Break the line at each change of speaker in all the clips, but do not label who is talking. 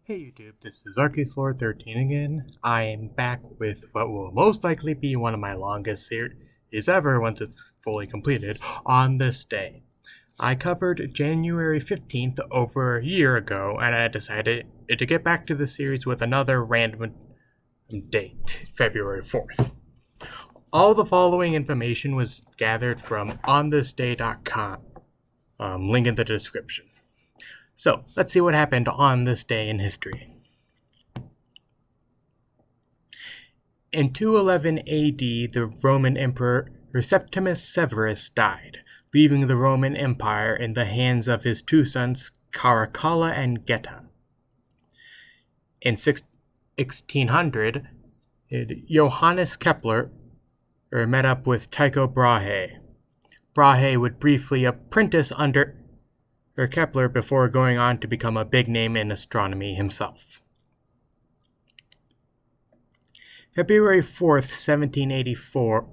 Hey YouTube, this is ArcusLord13 again. I am back with what will most likely be one of my longest series ever once it's fully completed, On This Day. I covered January 15th over a year ago, and I decided to get back to the series with another random date, February 4th. All the following information was gathered from onthisday.com, link in the description. So, let's see what happened on this day in history. In 211 AD, the Roman Emperor Septimius Severus died, leaving the Roman Empire in the hands of his two sons Caracalla and Geta. In 1600, Johannes Kepler met up with Tycho Brahe. Brahe would briefly apprentice under Kepler before going on to become a big name in astronomy himself. February 4th, 1784,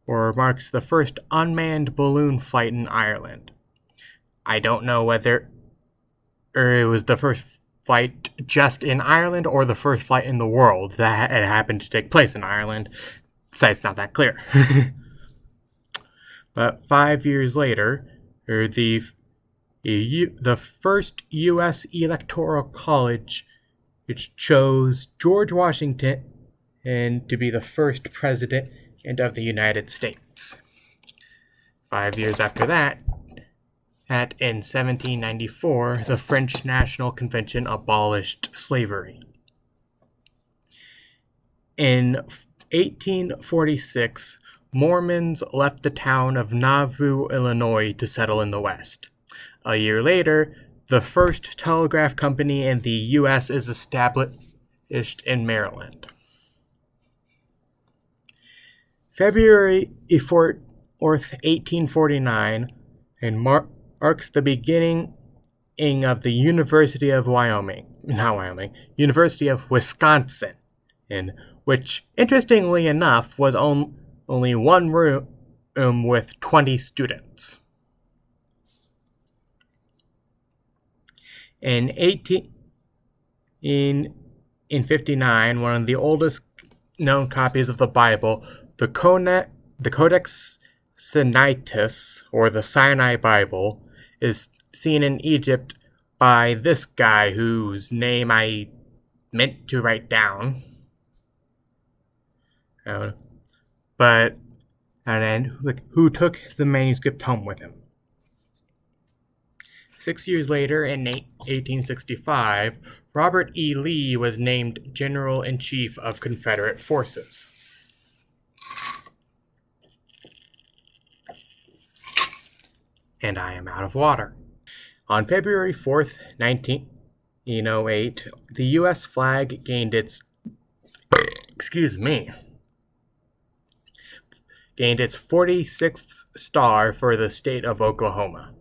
marks the first unmanned balloon flight in Ireland. I don't know whether it was the first flight just in Ireland or the first flight in the world that had happened to take place in Ireland. Besides, it's not that clear. But 5 years later, the first U.S. Electoral College, which chose George Washington to be the first president of the United States. 5 years after that, in 1794, the French National Convention abolished slavery. In 1846, Mormons left the town of Nauvoo, Illinois, to settle in the West. A year later, the first telegraph company in the U.S. is established in Maryland. February 4th, 1849, and marks the beginning of the University of University of Wisconsin, which, interestingly enough, was only one room with 20 students. In 1859, one of the oldest known copies of the Bible, the Codex Sinaiticus, or the Sinai Bible, is seen in Egypt by this guy whose name I meant to write down. Who took the manuscript home with him. 6 years later, in 1865, Robert E. Lee was named General-in-Chief of Confederate Forces. And I am out of water. On February 4th, 1908, the U.S. flag gained its 46th star for the state of Oklahoma.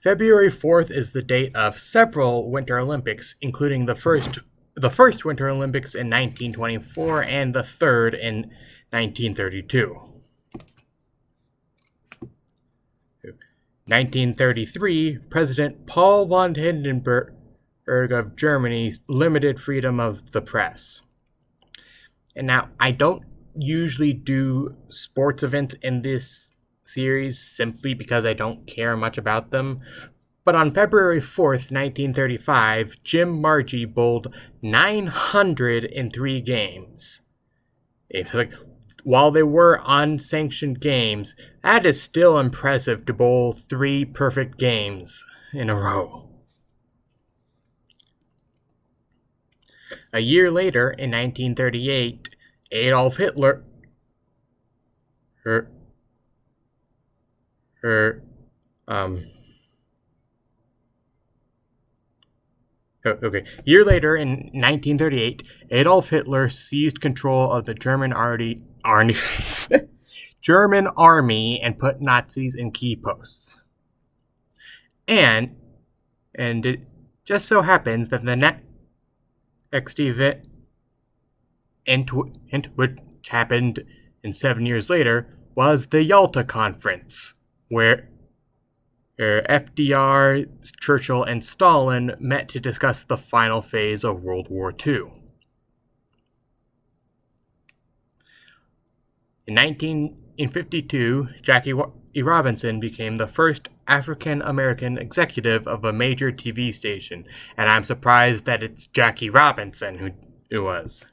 February 4th is the date of several Winter Olympics, including the first Winter Olympics in 1924 and the third in 1932. 1933, President Paul von Hindenburg of Germany limited freedom of the press. And now, I don't usually do sports events in this series simply because I don't care much about them. But on February 4th, 1935, Jim Margie bowled 903 games. While they were unsanctioned games, that is still impressive to bowl 3 perfect games in a row. A year later, in 1938, Adolf Hitler Year later, in 1938, Adolf Hitler seized control of the German army and put Nazis in key posts. And it just so happens that the next event, which happened 7 years later, was the Yalta Conference, where FDR, Churchill, and Stalin met to discuss the final phase of World War II. In 1952, Jackie Robinson became the first African American executive of a major TV station, and I'm surprised that it's Jackie Robinson who was.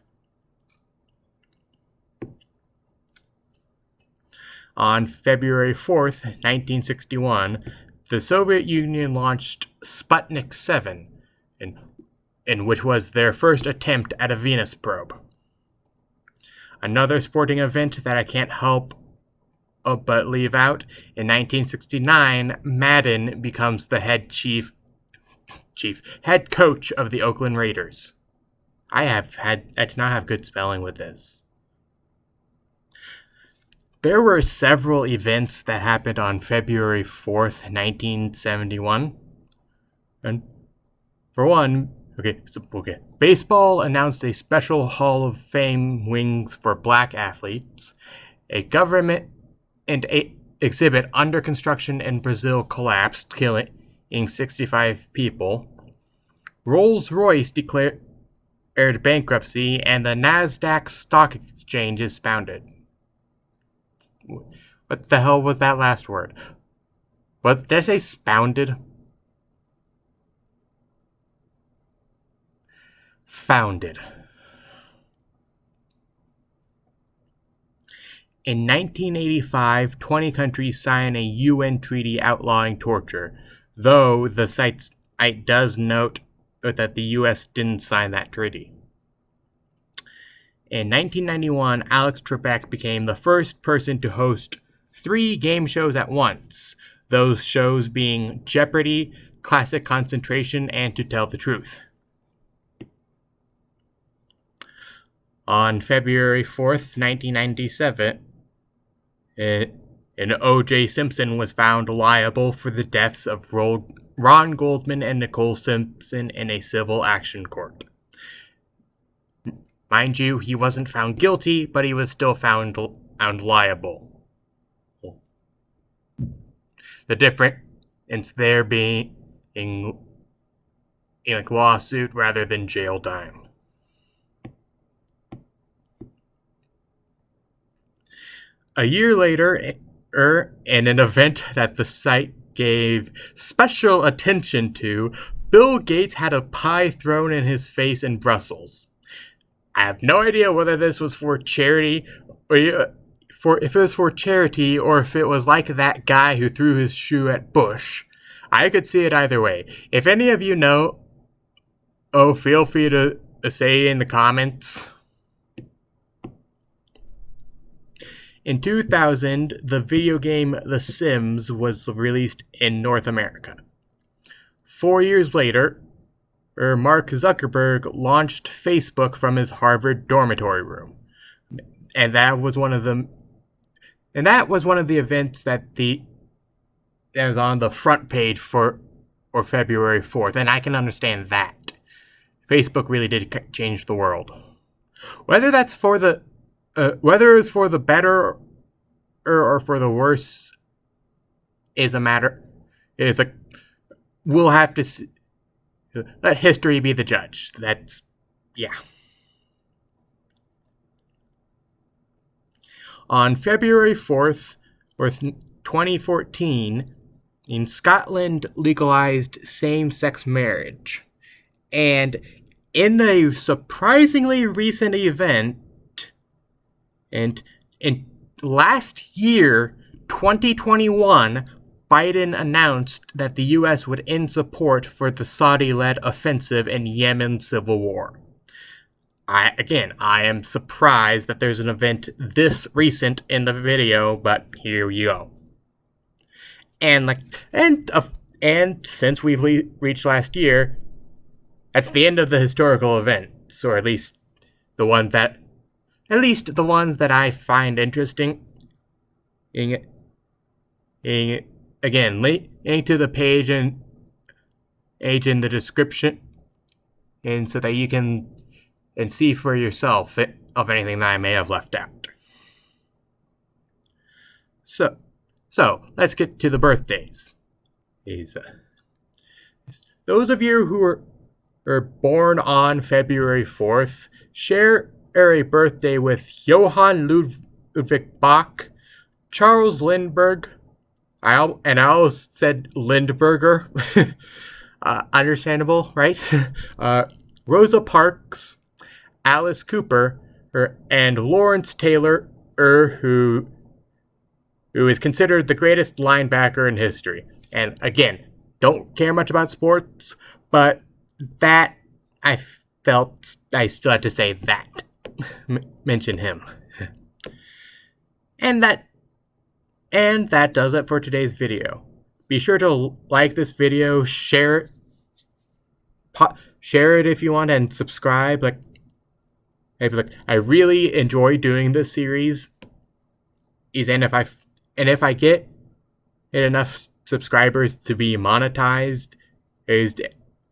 On February 4th, 1961, the Soviet Union launched Sputnik 7, in which was their first attempt at a Venus probe. Another sporting event that I can't help but leave out, in 1969, Madden becomes the head coach of the Oakland Raiders. I did not have good spelling with this. There were several events that happened on February 4th, 1971. And for one, baseball announced a special Hall of Fame wings for black athletes. A government exhibit under construction in Brazil collapsed, killing 65 people. Rolls-Royce declared bankruptcy, and the Nasdaq stock exchange is founded. What the hell was that last word? What did I say? Spounded? Founded. In 1985, 20 countries signed a UN treaty outlawing torture, though the site does note that the US didn't sign that treaty. In 1991, Alex Trebek became the first person to host 3 game shows at once, those shows being Jeopardy, Classic Concentration, and To Tell the Truth. On February 4th, 1997, O.J. Simpson was found liable for the deaths of Ron Goldman and Nicole Simpson in a civil action court. Mind you, he wasn't found guilty, but he was still found liable. The difference there being in a lawsuit rather than jail time. A year later, in an event that the site gave special attention to, Bill Gates had a pie thrown in his face in Brussels. I have no idea whether this was for charity, or if it was for charity, or if it was like that guy who threw his shoe at Bush. I could see it either way. If any of you know, feel free to say in the comments. In 2000, the video game The Sims was released in North America. 4 years later, Mark Zuckerberg launched Facebook from his Harvard dormitory room, and that was one of the events that was on the front page for February 4th, and I can understand that. Facebook really did change the world. Whether it's for the better or for the worse we'll have to see. Let history be the judge. On February 4th, 2014, in Scotland legalized same-sex marriage. And in a surprisingly recent event, and in last year, 2021, Biden announced that the U.S. would end support for the Saudi-led offensive in Yemen's civil war. I am surprised that there's an event this recent in the video, but here you go. And since we've reached last year, that's the end of the historical events, or at least the ones that I find interesting. Again, link to the page in the description, and so that you can see for yourself of anything that I may have left out. So let's get to the birthdays. is those of you who are born on February 4th share a birthday with Johann Ludwig Bach, Charles Lindbergh. I almost said Lindberger. Understandable, right? Rosa Parks, Alice Cooper, and Lawrence Taylor, who is considered the greatest linebacker in history. And again, don't care much about sports, but that I felt I still had to say that. Mention him. And that does it for today's video. Be sure to like this video, share it if you want, and subscribe. I really enjoy doing this series. And if I get enough subscribers to be monetized,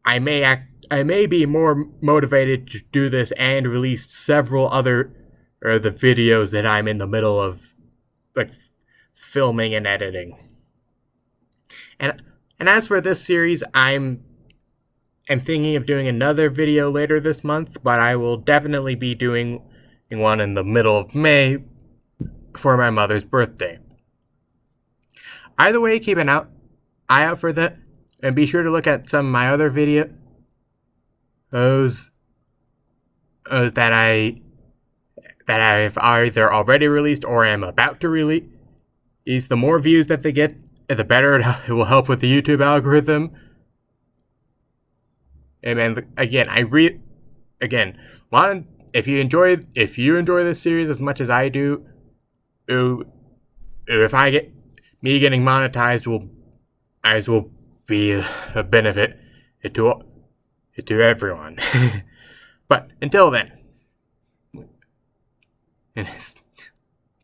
I may be more motivated to do this and release several other the videos that I'm in the middle of filming and editing. And as for this series, I'm thinking of doing another video later this month, but I will definitely be doing one in the middle of May for my mother's birthday. Either way, keep an eye out for that, and be sure to look at some of my other videos that I've either already released or am about to release. The more views that they get, the better it will help with the YouTube algorithm. And again, if you enjoy this series as much as I do, if I get me getting monetized will be a benefit to everyone. But until then,